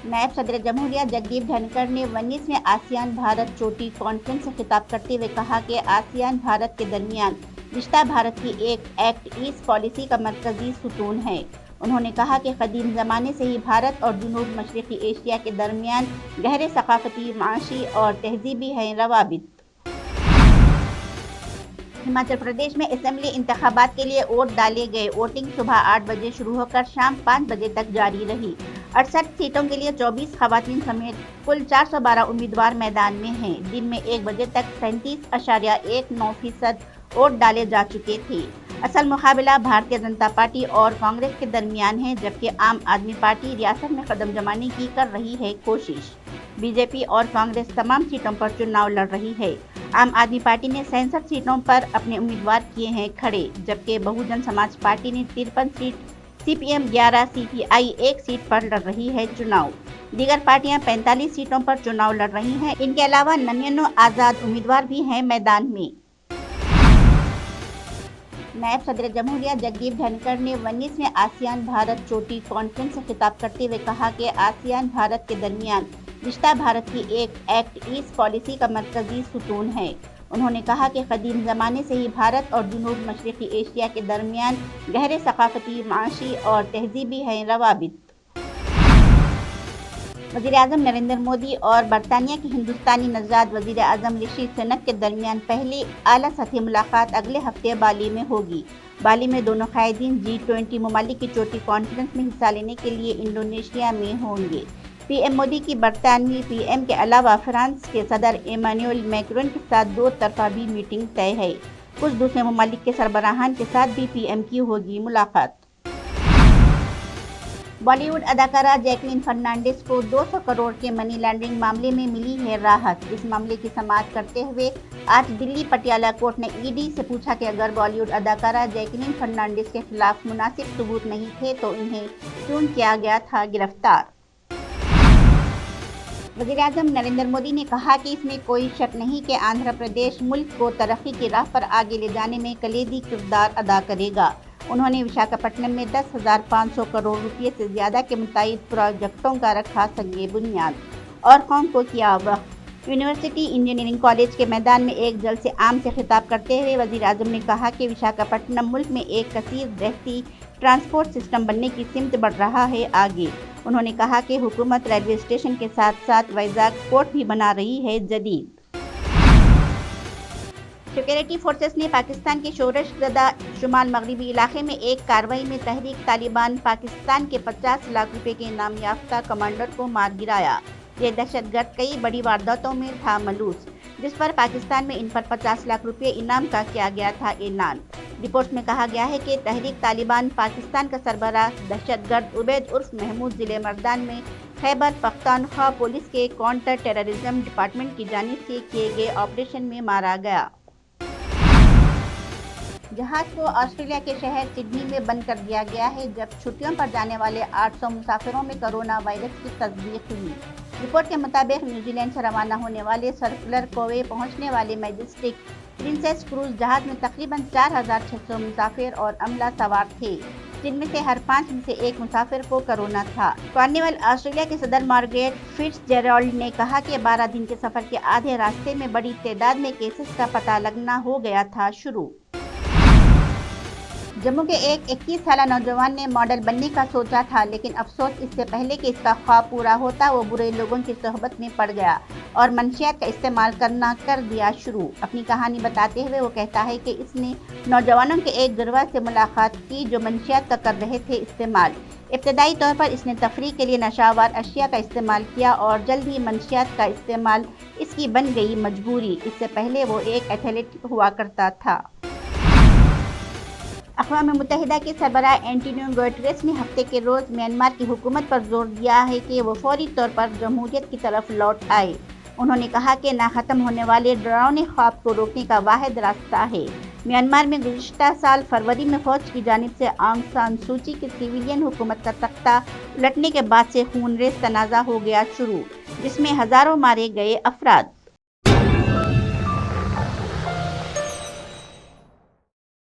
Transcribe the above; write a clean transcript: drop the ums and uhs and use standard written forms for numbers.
नायब सदर जमहूरिया जगदीप धनखड़ ने 19वें आसियान भारत चोटी कॉन्फ्रेंस से खिताब करते हुए कहा कि आसियान भारत के दरमियान रिश्ता भारत की एक एक्ट ईस्ट पॉलिसी का मरकजी सुतून है। उन्होंने कहा कि कदीम ज़माने से ही भारत और जनूब मशरक़ी एशिया के दरमियान गहरे सकाफती, माशी और तहजीबी हैं रवाबित। हिमाचल प्रदेश में असेंबली इंतखाबात के लिए वोट डाले गए। वोटिंग सुबह 8 बजे शुरू होकर शाम 5 बजे तक जारी रही। 68 सीटों के लिए 24 खवातीन समेत कुल 412 उम्मीदवार मैदान में हैं। दिन में 1 बजे तक 37.19% वोट डाले जा चुके थे। असल मुकाबला भारतीय जनता पार्टी और कांग्रेस के दरमियान है, जबकि आम आदमी पार्टी रियासत में कदम जमाने की कर रही है कोशिश। बीजेपी और कांग्रेस तमाम सीटों पर चुनाव लड़ रही है। आम आदमी पार्टी ने 67 सीटों पर अपने उम्मीदवार किए हैं खड़े, जबकि बहुजन समाज पार्टी ने 53 सीट, सीपीएम 11, सीपीआई 1 सीट पर लड़ रही है चुनाव। दीगर पार्टियां 45 सीटों पर चुनाव लड़ रही हैं। इनके अलावा 99 आज़ाद उम्मीदवार भी हैं मैदान में। नायब सदर जमहूरिया जगदीप धनखड़ ने 19वें आसियान भारत चोटी कॉन्फ्रेंस से खिताब करते हुए कहा कि आसियान भारत के दरमियान रिश्ता भारत की एक एक्ट ईस्ट पॉलिसी का मरकजी सुतून है। उन्होंने कहा कि कदीम ज़माने से ही भारत और जनूब मशरक़ी एशिया के दरमियान गहरे सकाफती, माशी और तहजीबी हैं रवाबित। वज़ीर-ए-आज़म नरेंद्र मोदी और बरतानिया के हिंदुस्तानी नज़ाद वज़ीर-ए-आज़म ऋषि सुनक के दरमियान पहली आला सतही मुलाकात अगले हफ्ते बाली में होगी। बाली में दोनों कायदीन G20 ममालिक की चोटी कॉन्फ्रेंस में हिस्सा लेने के लिए इंडोनेशिया में होंगे। पीएम मोदी की बरतानवी पीएम के अलावा फ्रांस के सदर इमैनुअल मैक्रोन के साथ 2 तरफा भी मीटिंग तय है। कुछ दूसरे ममालिक के सरबराहान के साथ भी पीएम की होगी मुलाकात। बॉलीवुड अदाकारा जैकलीन फर्नांडिस को 200 करोड़ के मनी लॉन्ड्रिंग मामले में मिली है राहत। इस मामले की समाअत करते हुए आज दिल्ली पटियाला कोर्ट ने ईडी से पूछा कि अगर बॉलीवुड अदाकारा जैकलीन फर्नांडिस के खिलाफ मुनासिब सबूत नहीं थे तो इन्हें क्यों किया गया था गिरफ्तार। वज़ीर-ए-आज़म नरेंद्र मोदी ने कहा कि इसमें कोई शक नहीं कि आंध्र प्रदेश मुल्क को तरक्की की राह पर आगे ले जाने में कलीदी किरदार अदा करेगा। उन्होंने विशाखापट्टनम में 10,500 करोड़ रुपये से ज़्यादा के मुतअद्दिद प्रोजेक्टों का रखा संगे बुनियाद और कौम को किया वक्फ। यूनिवर्सिटी इंजीनियरिंग कॉलेज के मैदान में एक जलसे आम से खिताब करते हुए वज़ीर-ए-आज़म ने कहा कि विशाखापट्टनम मुल्क में एक कसीर रहती ट्रांसपोर्ट सिस्टम बनने की सिमत बढ़ रहा है आगे। उन्होंने कहा कि हुकूमत रेलवे स्टेशन के साथ साथ वाइजाग पोर्ट भी बना रही है जदीद। सिक्योरिटी फोर्सेस ने पाकिस्तान के शोरशज़दा शुमाल मगरबी इलाके में एक कार्रवाई में तहरीक तालिबान पाकिस्तान के 50 लाख रुपए के इनाम याफ्ता कमांडर को मार गिराया। ये दहशतगर्द कई बड़ी वारदातों में था मलूस, जिस पर पाकिस्तान में इन पर 50 लाख रुपए इनाम का किया गया था ऐलान। रिपोर्ट में कहा गया है कि तहरीक तालिबान पाकिस्तान का सरबराह दहशतगर्द उबैद उर्फ महमूद जिले मर्दान में खैबर पख्तूनख्वा पुलिस के काउंटर टेररिज्म डिपार्टमेंट की जानिब से किए गए ऑपरेशन में मारा गया। जहाज को ऑस्ट्रेलिया के शहर सिडनी में बंद कर दिया गया है, जब छुट्टियों पर जाने वाले 800 मुसाफिरों में कोरोना वायरस की तस्दीक हुई। रिपोर्ट के मुताबिक न्यूजीलैंड से रवाना होने वाले सर्कुलर कोवे पहुंचने वाले मैजेस्टिक प्रिंसेस क्रूज जहाज में तकरीबन 4,600 मुसाफिर और अमला सवार थे, जिनमें से हर 5 में से 1 मुसाफिर को कोरोना था। कार्निवल ऑस्ट्रेलिया के सदर मार्गरेट फिट्जजेराल्ड ने कहा कि 12 दिन के सफर के आधे रास्ते में बड़ी तादाद में केसेस का पता लगना हो गया था शुरू। जम्मू के एक 21 साल नौजवान ने मॉडल बनने का सोचा था, लेकिन अफसोस इससे पहले कि इसका ख्वाब पूरा होता वो बुरे लोगों की सोहबत में पड़ गया और मंशियात का इस्तेमाल करना कर दिया शुरू। अपनी कहानी बताते हुए वो कहता है कि इसने नौजवानों के एक गिरवा से मुलाकात की जो मंशियात का कर रहे थे इस्तेमाल। इब्तदाई तौर पर इसने तफरीह के लिए नशावर अशिया का इस्तेमाल किया और जल्द ही मंशियात का इस्तेमाल इसकी बन गई मजबूरी। इससे पहले वो एक एथलीट हुआ करता था। अक़वाम मुत्तहिदा के सरबराह एंटोनियो गुटेरेस ने हफ्ते के रोज़ म्यांमार की हुकूमत पर जोर दिया है कि वो फौरी तौर पर जमहूरियत की तरफ लौट आए। उन्होंने कहा कि ना ख़त्म होने वाले डरावने ख्वाब को रोकने का वाहिद रास्ता है। म्यांमार में गुज़िश्ता साल फरवरी में फ़ौज की जानिब से आंग सान सूची की सिविलियन हुकूमत का तख्ता उलटने के बाद से खूनरेज़ तनाज़ा हो गया शुरू, जिसमें हज़ारों मारे गए अफराद।